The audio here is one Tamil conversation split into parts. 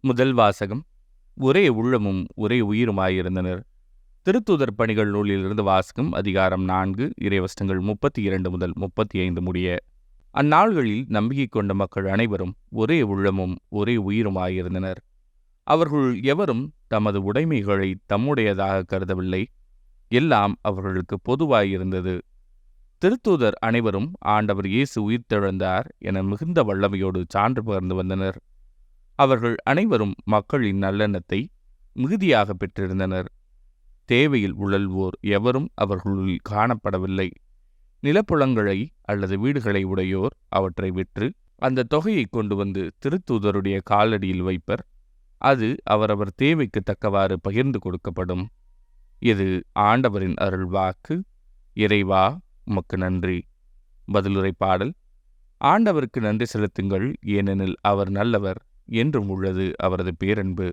முதல் வாசகம். ஒரே உள்ளமும் ஒரே உயிருமாயிருந்தனர். திருத்தூதர் பணிகள் நூலிலிருந்து வாசகம். அதிகாரம் 4, இறைவசனங்கள் 32 முதல் 35 முடிய. அந்நாள்களில் நம்பிக்கை கொண்ட மக்கள் அனைவரும் ஒரே உள்ளமும் ஒரே உயிருமாயிருந்தனர். அவர்களுள் எவரும் தமது உடைமைகளை தம்முடையதாக கருதவில்லை. எல்லாம் அவர்களுக்கு பொதுவாயிருந்தது. திருத்தூதர் அனைவரும் ஆண்டவர் இயேசு உயிர்த்தெழுந்தார் என மிகுந்த வல்லமையோடு சான்று பகர்ந்து வந்தனர். அவர்கள் அனைவரும் மக்களின் நல்லெண்ணத்தை மிகுதியாக பெற்றிருந்தனர். தேவையில் உழல்வோர் எவரும் அவர்களுள் காணப்படவில்லை. நிலப்புலங்களை அல்லது வீடுகளை உடையோர் அவற்றை விற்று அந்த தொகையை கொண்டு வந்து திருத்தூதருடைய காலடியில் வைப்பர். அது அவரவர் தேவைக்கு தக்கவாறு பகிர்ந்து கொடுக்கப்படும். இது ஆண்டவரின் அருள்வாக்கு. இறைவா, உமக்கு நன்றி. பதிலுரை பாடல். ஆண்டவருக்கு நன்றி செலுத்துங்கள், ஏனெனில் அவர் நல்லவர். என்றும் உள்ளது அவரது பேரன்பு.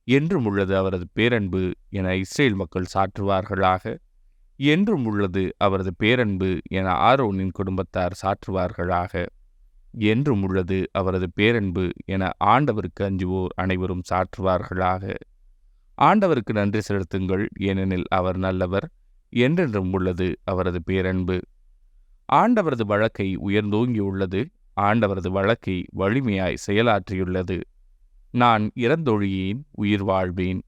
என்றும் உள்ளது அவரது பேரன்பு என இஸ்ரேல் மக்கள் சாற்றுவார்களாக. என்றும் உள்ளது அவரது பேரன்பு என ஆரோனின் குடும்பத்தார் சாற்றுவார்களாக. என்றும் உள்ளது அவரது பேரன்பு என ஆண்டவருக்கு அஞ்சுவோர் அனைவரும் சாற்றுவார்களாக. ஆண்டவருக்கு நன்றி செலுத்துங்கள், ஏனெனில் அவர் நல்லவர். என்றென்றும் உள்ளது அவரது பேரன்பு. ஆண்டவரது வழக்கை உயர்ந்தோங்கியுள்ளது. ஆண்டவரது வழக்கை வலிமையாய் செயலாற்றியுள்ளது. நான் இறந்தொழியேன், உயிர் வாழ்வேன்.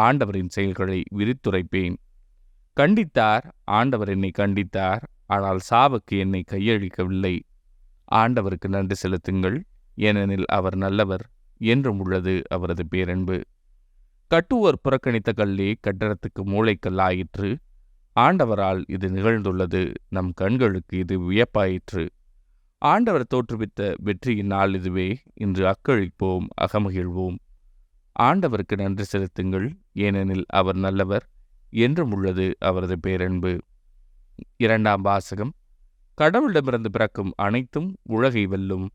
ஆண்டவரின் செயல்களை விரித்துரைப்பேன். கண்டித்தார், ஆண்டவர் என்னை கண்டித்தார். ஆனால் சாவுக்கு என்னை கையளிக்கவில்லை. ஆண்டவருக்கு நன்றி செலுத்துங்கள், ஏனெனில் அவர் நல்லவர். என்றும் உள்ளது அவரது பேரன்பு. கட்டுவோர் புறக்கணித்த கல்லே கட்டடத்துக்கு மூளைக்கல்லாயிற்று. ஆண்டவரால் இது நிகழ்ந்துள்ளது. நம் கண்களுக்கு இது வியப்பாயிற்று. ஆண்டவர் தோற்றுவித்த வெற்றியின் நாள் இதுவே. இன்று அக்களிப்போம், அகமகிழ்வோம். ஆண்டவருக்கு நன்றி செலுத்துங்கள், ஏனெனில் அவர் நல்லவர். என்றும் உள்ளது அவரது பேரன்பு. இரண்டாம் வாசகம். கடவுளிடமிருந்து பிறக்கும் அனைத்தும் உலகை வெல்லும்.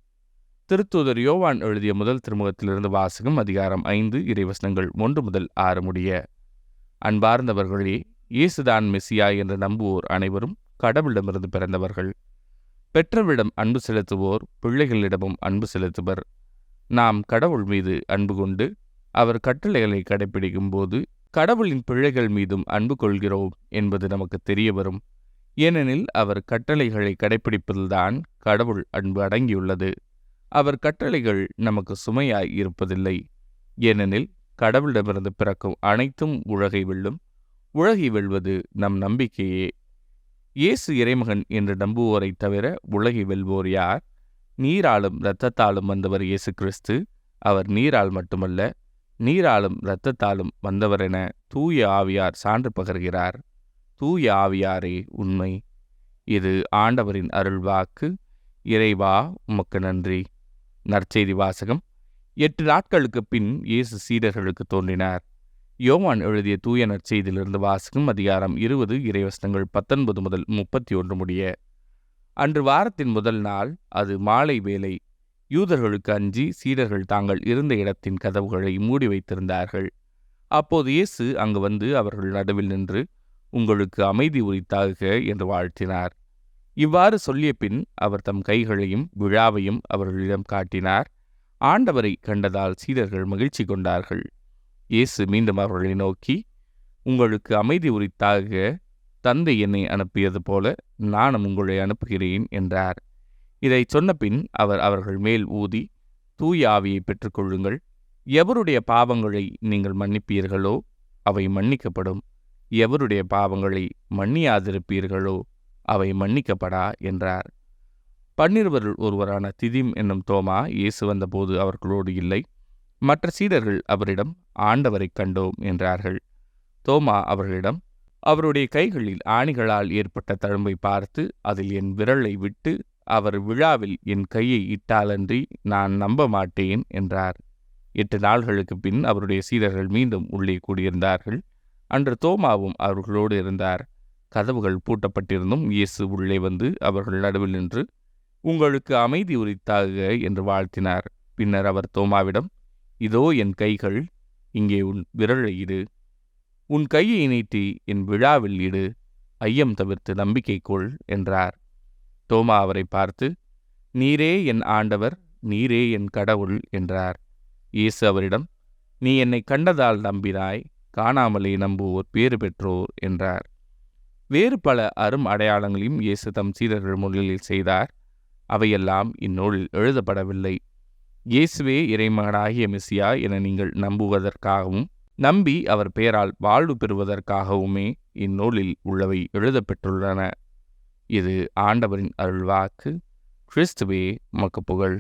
திருத்தூதர் யோவான் எழுதிய முதல் திருமுகத்திலிருந்து வாசகம். அதிகாரம் 5, இறைவசனங்கள் 1 முதல் 6 முடிய. அன்பார்ந்தவர்களே, இயேசுதான் மெசியா என்று நம்புவோர் அனைவரும் கடவுளிடமிருந்து பிறந்தவர்கள். பெற்றவரிடம் அன்பு செலுத்துவோர் பிள்ளைகளிடமும் அன்பு செலுத்துவர். நாம் கடவுள் மீது அன்பு கொண்டு அவர் கட்டளைகளை கடைப்பிடிக்கும் போது கடவுளின் பிள்ளைகள் மீதும் அன்பு கொள்கிறோம் என்பது நமக்கு தெரிய வரும். ஏனெனில் அவர் கட்டளைகளை கடைப்பிடிப்பதில்தான் கடவுள் அன்பு அடங்கியுள்ளது. அவர் கட்டளைகள் நமக்கு சுமையாய் இருப்பதில்லை. ஏனெனில் கடவுளிடமிருந்து பிறக்கும் அனைத்தும் உலகை வெல்லும். உலகை வெல்வது நம் நம்பிக்கையே. இயேசு இறைமகன் என்று நம்புவோரை தவிர உலகை வெல்வோர் யார்? நீராலும் இரத்தத்தாலும் வந்தவர் இயேசு கிறிஸ்து. அவர் நீரால் மட்டுமல்ல, நீராலும் இரத்தத்தாலும் வந்தவர் என தூய ஆவியார் சான்று பகர்கிறார். தூய ஆவியாரே உண்மை. இது ஆண்டவரின் அருள்வாக்கு. இறைவா, உமக்கு நன்றி. நற்செய்தி வாசகம். 8 நாட்களுக்கு பின் இயேசு சீடர்களுக்கு தோன்றினார். யோவான் எழுதிய தூய நற்செய்தியிலிருந்து வாசகம். அதிகாரம் 20, இறைவசனங்கள் 19 முதல் 31 முடிய. அன்று வாரத்தின் முதல் நாள். அது மாலை வேளை. யூதர்களுக்கு அஞ்சி சீடர்கள் தாங்கள் இருந்த இடத்தின் கதவுகளை மூடி வைத்திருந்தார்கள். அப்போது இயேசு அங்கு வந்து அவர்கள் நடுவில் நின்று, உங்களுக்கு அமைதி உரித்தாக என்று வாழ்த்தினார். இவ்வாறு சொல்லிய பின் அவர் தம் கைகளையும் விழாவையும் அவர்களிடம் காட்டினார். ஆண்டவரை கண்டதால் சீடர்கள் மகிழ்ச்சி கொண்டார்கள். இயேசு மீண்டும் அவர்களை நோக்கி, உங்களுக்கு அமைதி உரித்தாக. தந்தை என்னை அனுப்பியது போல நானும் உங்களை அனுப்புகிறேன் என்றார். இதை சொன்ன பின் அவர் அவர்கள் மேல் ஊதி, தூய ஆவியை பெற்றுக்கொள்ளுங்கள். எவருடைய பாவங்களை நீங்கள் மன்னிப்பீர்களோ அவை மன்னிக்கப்படும். எவருடைய பாவங்களை மன்னியாதிருப்பீர்களோ அவை மன்னிக்கப்படா என்றார். 12 ஒருவரான திதிம் என்னும் தோமா இயேசு வந்தபோது அவர்களோடு இல்லை. மற்ற சீடர்கள் அவரிடம், ஆண்டவரை கண்டோம் என்றார்கள். தோமா அவர்களிடம், அவருடைய கைகளில் ஆணிகளால் ஏற்பட்ட தழும்பை பார்த்து அதில் என் விரலை விட்டு அவர் விழாவில் என் கையை இட்டாலன்றி நான் நம்ப மாட்டேன் என்றார். 8 நாள்களுக்கு பின் அவருடைய சீடர்கள் மீண்டும் உள்ளே கூடியிருந்தார்கள். அன்று தோமாவும் அவர்களோடு இருந்தார். கதவுகள் பூட்டப்பட்டிருந்தும் இயேசு உள்ளே வந்து அவர்கள் நடுவில் நின்று, உங்களுக்கு அமைதி உரித்தாக என்று வாழ்த்தினார். பின்னர் அவர் தோமாவிடம், இதோ என் கைகள், இங்கே உன் விரலை இடு. உன் கையை நீட்டி என் விழாவில் இடு. ஐயம் தவிர்த்து நம்பிக்கை கொள் என்றார். தோமா அவரை பார்த்து, நீரே என் ஆண்டவர், நீரே என் கடவுள் என்றார். இயேசு அவரிடம், நீ என்னை கண்டதால் நம்பினாய், காணாமலே நம்புவோர் பேறு பெற்றோர் என்றார். வேறு பல அரும் அடையாளங்களையும் இயேசு தம் சீடர்கள் முன்னிலையில் செய்தார். அவையெல்லாம் இந்நூலில் எழுதப்படவில்லை. இயேசுவே இறைமகனாகிய மெசியா என நீங்கள் நம்புவதற்காகவும் நம்பி அவர் பெயரால் வாழ்வு பெறுவதற்காகவுமே இந்நூலில் உள்ளவை எழுதப்பெற்றுள்ளன. இது ஆண்டவரின் அருள்வாக்கு. கிறிஸ்துவே உமக்கு புகழ்.